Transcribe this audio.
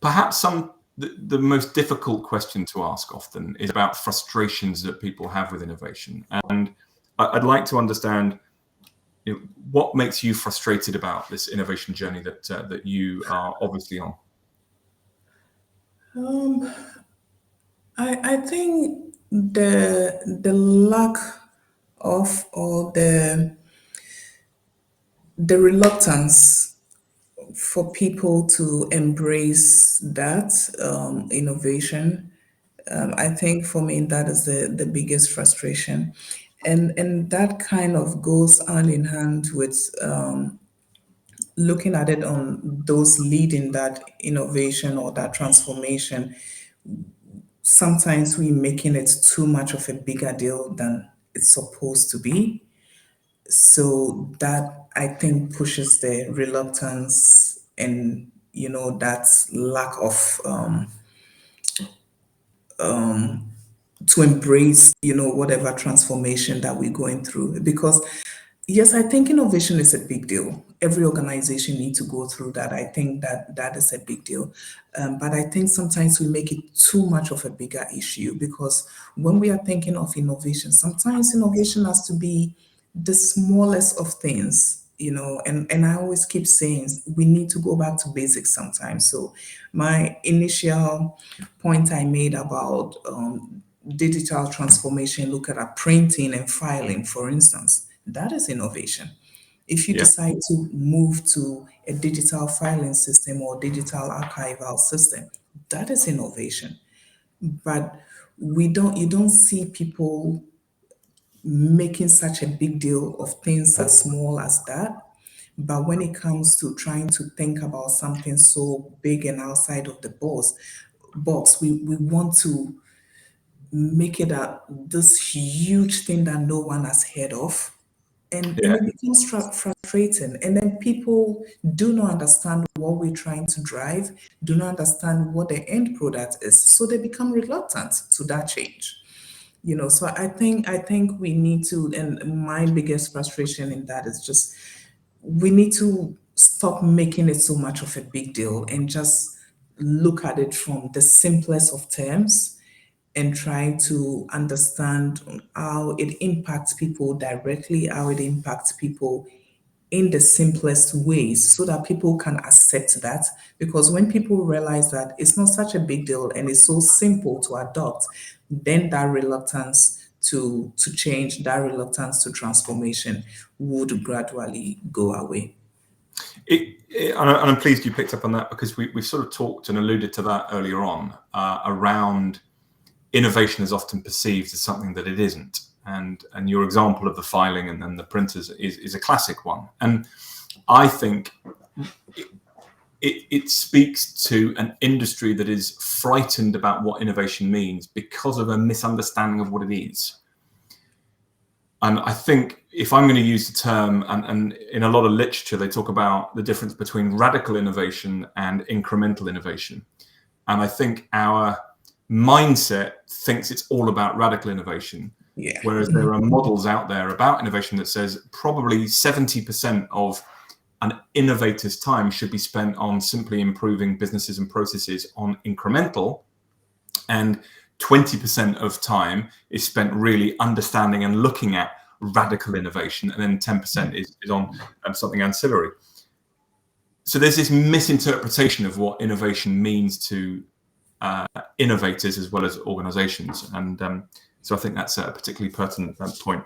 perhaps the most difficult question to ask often is about frustrations that people have with innovation. And I'd like to understand, what makes you frustrated about this innovation journey that you are obviously on? I think the lack of, or the reluctance for people to embrace that innovation. I think for me that is the biggest frustration, and that kind of goes hand in hand with looking at it on those leading that innovation or that transformation. Sometimes we making it too much of a bigger deal than it's supposed to be. So that I think pushes the reluctance and that lack of to embrace whatever transformation that we're going through. Because yes, I think innovation is a big deal. Every organization needs to go through that. I think that is a big deal. But I think sometimes we make it too much of a bigger issue, because when we are thinking of innovation, sometimes innovation has to be the smallest of things, and I always keep saying we need to go back to basics sometimes. So my initial point I made about digital transformation, look at our printing and filing, for instance, that is innovation. If you Yeah. decide to move to a digital filing system or digital archival system, that is innovation. But you don't see people making such a big deal of things as small as that. But when it comes to trying to think about something so big and outside of the box, we want to make it this huge thing that no one has heard of. And Yeah. it becomes frustrating. And then people do not understand what we're trying to drive, do not understand what the end product is. So they become reluctant to that change. So I think we need to, and my biggest frustration in that is just we need to stop making it so much of a big deal and just look at it from the simplest of terms and try to understand how it impacts people directly, how it impacts people in the simplest ways, so that people can accept that. Because when people realize that it's not such a big deal and it's so simple to adopt, then that reluctance to change, that reluctance to transformation would gradually go away. And I'm pleased you picked up on that, because we sort of talked and alluded to that earlier on, around innovation is often perceived as something that it isn't. And your example of the filing and then the printers is a classic one. And I think it speaks to an industry that is frightened about what innovation means because of a misunderstanding of what it is. And I think if I'm going to use the term, and in a lot of literature, they talk about the difference between radical innovation and incremental innovation. And I think our mindset thinks it's all about radical innovation, Yeah. whereas there are models out there about innovation that says probably 70% of an innovator's time should be spent on simply improving businesses and processes on incremental, and 20% of time is spent really understanding and looking at radical innovation, and then 10% is on something ancillary. So there's this misinterpretation of what innovation means to innovators as well as organizations, and so I think that's a particularly pertinent point.